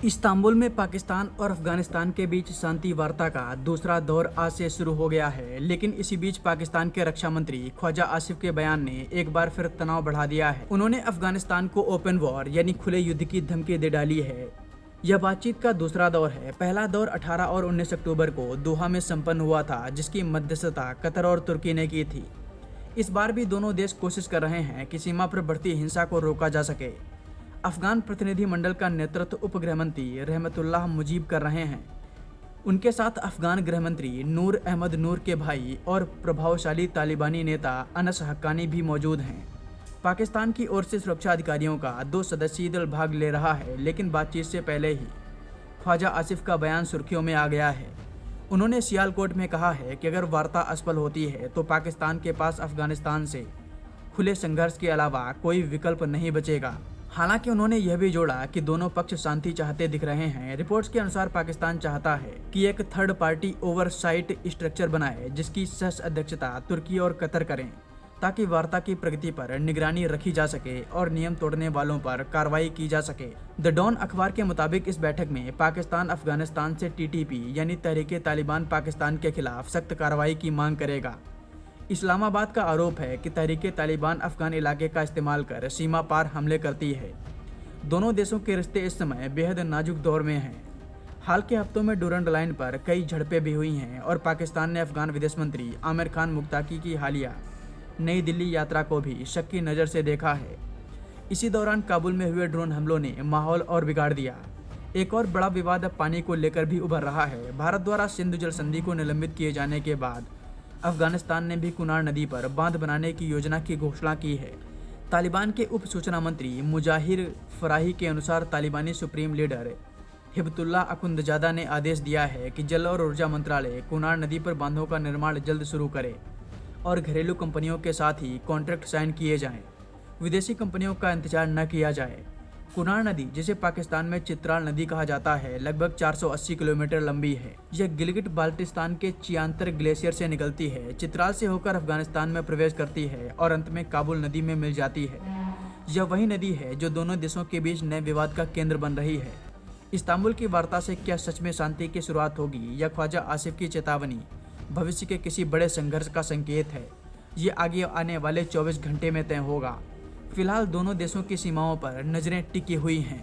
Istanbul में पाकिस्तान और अफगानिस्तान के बीच शांति वार्ता का दूसरा दौर आज से शुरू हो गया है, लेकिन इसी बीच पाकिस्तान के रक्षा मंत्री ख्वाजा आसिफ के बयान ने एक बार फिर तनाव बढ़ा दिया है। उन्होंने अफगानिस्तान को ओपन वॉर यानी खुले युद्ध की धमकी दे डाली है। यह बातचीत का दूसरा दौर है। पहला दौर 18 और 19 अक्टूबर को दोहा में संपन्न हुआ था, जिसकी मध्यस्थता कतर और तुर्की ने की थी। इस बार भी दोनों देश कोशिश कर रहे हैं कि सीमा पर बढ़ती हिंसा को रोका जा सके। अफगान प्रतिनिधिमंडल का नेतृत्व उपगृह मंत्री रहमतुल्लाह मुजीब कर रहे हैं। उनके साथ अफगान गृह मंत्री नूर अहमद नूर के भाई और प्रभावशाली तालिबानी नेता अनस हक्कानी भी मौजूद हैं। पाकिस्तान की ओर से सुरक्षा अधिकारियों का 2 सदस्यीय दल भाग ले रहा है, लेकिन बातचीत से पहले ही ख्वाजा आसिफ का बयान सुर्खियों में आ गया है। उन्होंने सियालकोट में कहा है कि अगर वार्ता असफल होती है तो पाकिस्तान के पास अफगानिस्तान से खुले संघर्ष के अलावा कोई विकल्प नहीं बचेगा। हालांकि उन्होंने यह भी जोड़ा कि दोनों पक्ष शांति चाहते दिख रहे हैं। रिपोर्ट्स के अनुसार पाकिस्तान चाहता है कि एक थर्ड पार्टी ओवरसाइट स्ट्रक्चर बनाए, जिसकी सह अध्यक्षता तुर्की और कतर करें, ताकि वार्ता की प्रगति पर निगरानी रखी जा सके और नियम तोड़ने वालों पर कार्रवाई की जा सके। द डॉन अखबार के मुताबिक इस बैठक में पाकिस्तान अफगानिस्तान से टीटीपी यानी तहरीके तालिबान पाकिस्तान के खिलाफ सख्त कार्रवाई की मांग करेगा। इस्लामाबाद का आरोप है कि तहरीके तालिबान अफगान इलाके का इस्तेमाल कर सीमा पार हमले करती है। दोनों देशों के रिश्ते इस समय बेहद नाजुक दौर में हैं। हाल के हफ्तों में डूरंड लाइन पर कई झड़पें भी हुई हैं और पाकिस्तान ने अफगान विदेश मंत्री आमिर खान मुक्ताकी की हालिया नई दिल्ली यात्रा को भी शक की नज़र से देखा है। इसी दौरान काबुल में हुए ड्रोन हमलों ने माहौल और बिगाड़ दिया। एक और बड़ा विवाद अब पानी को लेकर भी उभर रहा है। भारत द्वारा सिंधु जल संधि को निलंबित किए जाने के बाद अफगानिस्तान ने भी कुनार नदी पर बांध बनाने की योजना की घोषणा की है। तालिबान के उप सूचना मंत्री मुजाहिर फराही के अनुसार तालिबानी सुप्रीम लीडर हिबतुल्लाह अखुंदजादा ने आदेश दिया है कि जल और ऊर्जा मंत्रालय कुनार नदी पर बांधों का निर्माण जल्द शुरू करे और घरेलू कंपनियों के साथ ही कॉन्ट्रैक्ट साइन किए जाएं। विदेशी कंपनियों का इंतजार न किया जाए। कुनार नदी, जिसे पाकिस्तान में चित्राल नदी कहा जाता है, लगभग 480 किलोमीटर लंबी है। यह गिलगिट बाल्टिस्तान के चियांतर ग्लेशियर से निकलती है, चित्राल से होकर अफगानिस्तान में प्रवेश करती है और अंत में काबुल नदी में मिल जाती है। यह वही नदी है जो दोनों देशों के बीच नए विवाद का केंद्र बन रही है। इस्तांबुल की वार्ता से क्या सच में शांति की शुरुआत होगी या ख्वाजा आसिफ की चेतावनी भविष्य के किसी बड़े संघर्ष का संकेत है? ये आगे आने वाले 24 घंटे में तय होगा। फिलहाल दोनों देशों की सीमाओं पर नजरें टिकी हुई हैं।